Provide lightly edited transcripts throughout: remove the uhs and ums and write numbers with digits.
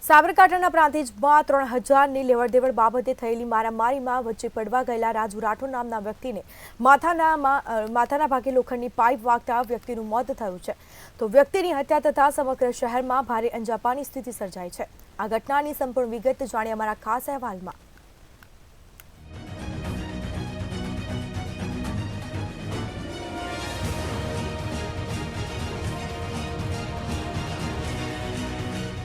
સાબરકાંઠાના પ્રાંતિજમાં 3000ની લેવડદેવડ બાબતે થયેલી મારામારીમાં વચ્ચે પડવા ગયેલા રાજુ રાઠોડ નામના વ્યક્તિને માથાના ભાગે લોખંડની પાઇપ વાગતા વ્યક્તિનું મોત થયું છે. તો વ્યક્તિની હત્યા થતા સમગ્ર શહેરમાં ભારે અંજાપાની સ્થિતિ સર્જાઈ છે. આ ઘટનાની સંપૂર્ણ વિગત જાણીએ અમારા ખાસ અહેવાલમાં.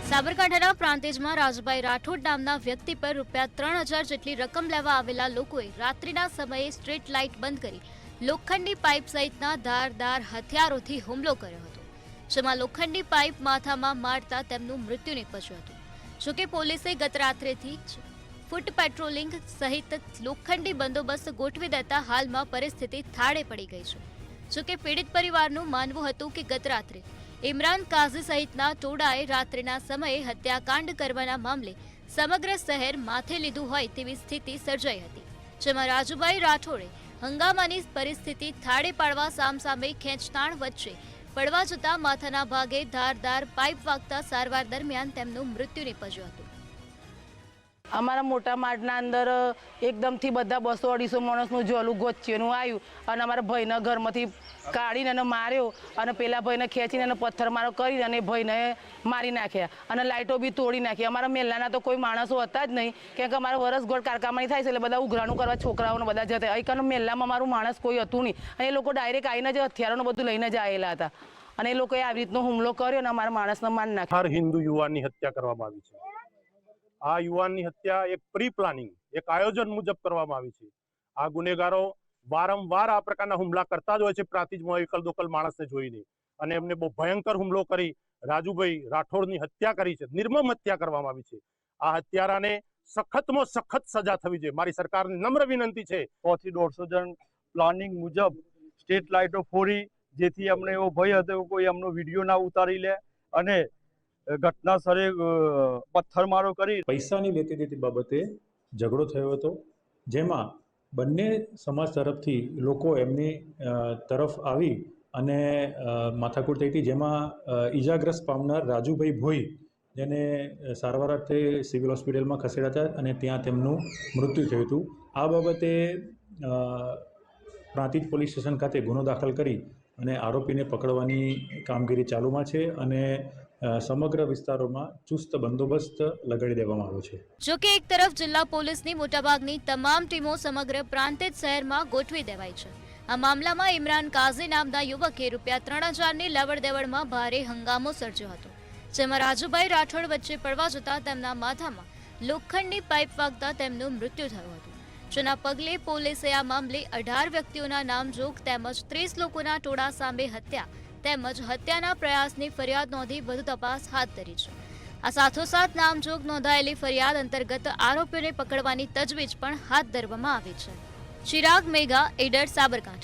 સાબરકાંઠાના પ્રાંતિજમાં રાજુભાઈ રાઠોડ નામના વ્યક્તિ પર રૂપિયા 3000 જેટલી રકમ લેવા આવેલા લોકોએ રાત્રિના સમયે સ્ટ્રીટ લાઇટ બંધ કરી લોખંડની પાઇપ સહિતના ધારદાર હથિયારોથી હુમલો કર્યો હતો, જેમાં લોખંડની પાઇપ માથામાં મારતા તેમનું મૃત્યુ નીપજ્યું હતું. જોકે પોલીસે ગત રાત્રેથી જ ફૂટ પેટ્રોલિંગ સહિત લોખંડી બંદોબસ્ત ગોઠવી દેતા હાલમાં પરિસ્થિતિ થાળે પડી ગઈ છે. જોકે પીડિત પરિવારનું માનવું હતું કે ગત રાત્રે ઇમરાન કાઝી સહિતના ટોળાએ રાત્રિના સમયે હત્યાકાંડ કરવાના મામલે સમગ્ર શહેર માથે લીધું હોય તેવી સ્થિતિ સર્જાઈ હતી, જેમાં રાજુભાઈ રાઠોડે હંગામાની પરિસ્થિતિ થાળે પાડવા સામસામે ખેંચતાણ વચ્ચે પડવા જતા માથાના ભાગે ધારદાર પાઇપ વાગતા સારવાર દરમિયાન તેમનું મૃત્યુ નીપજ્યું હતું. અમારા મોટા માળના અંદર એકદમથી બધા 200-250 માણસનું જોલું ગોચ્ચેનું આવ્યું અને અમારા ભાઈના ઘરમાંથી કાઢીને એને માર્યો અને પેલા ભાઈને ખેંચીને એને પથ્થરમારો કરી અને ભાઈને મારી નાખ્યા અને લાઇટો બી તોડી નાખી. અમારા મેલાના તો કોઈ માણસો હતા જ નહીં, કેમ કે અમારા વરસગોળ કારકામાણી થાય છે એટલે બધા ઉઘરાણું કરવા છોકરાઓને બધા જતા. અહીંકાનો મેલામાં મારું માણસ કોઈ હતું નહીં અને એ લોકો ડાયરેક્ટ આવીને જ હથિયારોને બધું લઈને જ આવેલા હતા અને એ લોકોએ આવી રીતનો હુમલો કર્યો અને અમારા માણસને મારી નાખ્યો. હર હિન્દુ યુવાનની હત્યા કરવામાં આવી છે. આ યુવાનની હત્યા એક પ્રી પ્લાનિંગ, એક આયોજન મુજબ કરવામાં આવી છે. આ ગુનેગારો વારંવાર આ પ્રકારના હુમલા કરતા જ હોય છે પ્રાંતિજમાં એકલ દોકલ માણસને જોઈને, અને એમને બહુ ભયંકર હુમલો કરી રાજુભાઈ રાઠોડની હત્યા કરી છે, નિર્મમ હત્યા કરવામાં આવી છે. આ હત્યારાને સખતમાં સખત સજા થવી જોઈએ. મારી સરકારને નમ્ર વિનંતી છે. 100 થી 150 જણ પ્લાનિંગ મુજબ સ્ટ્રીટ લાઇટો ફોડી, જેથી અમને એવો ભય હતો કોઈ અમનો વિડીયો ના ઉતારી લે અને ઘટના સ્થળે પથ્થરમારો કરી પૈસાની લેતી દેતી બાબતે ઝઘડો થયો હતો, જેમાં બંને સમાજ તરફથી લોકો એમની તરફ આવી અને માથાકૂટ થઈ હતી, જેમાં ઈજાગ્રસ્ત પામનાર રાજુભાઈ ભોઈ, જેને સારવાર અર્થે સિવિલ હોસ્પિટલમાં ખસેડાતા અને ત્યાં તેમનું મૃત્યુ થયું હતું. આ બાબતે પ્રાંતિજ પોલીસ સ્ટેશન ખાતે ગુનો દાખલ કરી અને આરોપીને પકડવાની કામગીરી ચાલુમાં છે અને સમગ્ર વિસ્તારોમાં ચુસ્ત બંદોબસ્ત લગાડી દેવામાં આવ્યો છે. જોકે એક તરફ જિલ્લા પોલીસની મોટાભાગની તમામ ટીમો સમગ્ર પ્રાંતિજ શહેરમાં ગોઠવી દેવાઈ છે. આ મામલામાં ઇમરાન કાઝી નામના યુવકે રૂપિયા 3000ની લેવડદેવડમાં ભારે હંગામો સર્જ્યો હતો, જેમાં રાજુભાઈ રાઠોડ વચ્ચે પડવા જતા તેમના માથામાં લોખંડની પાઇપ વાગતા તેમનું મૃત્યુ થયું હતું, જેના પગલે પોલીસે આ મામલે 18 વ્યક્તિઓના નામજોગ તેમજ 30 લોકોના ટોળા સામે હત્યા તેમજ હત્યાના પ્રયાસની ફરિયાદ નોંધી વધુ તપાસ હાથ ધરી છે. આ સાથોસાથ નામજોગ નોંધાયેલી ફરિયાદ અંતર્ગત આરોપીઓને પકડવાની તજવીજ પણ હાથ ધરવામાં આવી છે. ચિરાગ મેઘા, એડર, સાબરકાંઠા.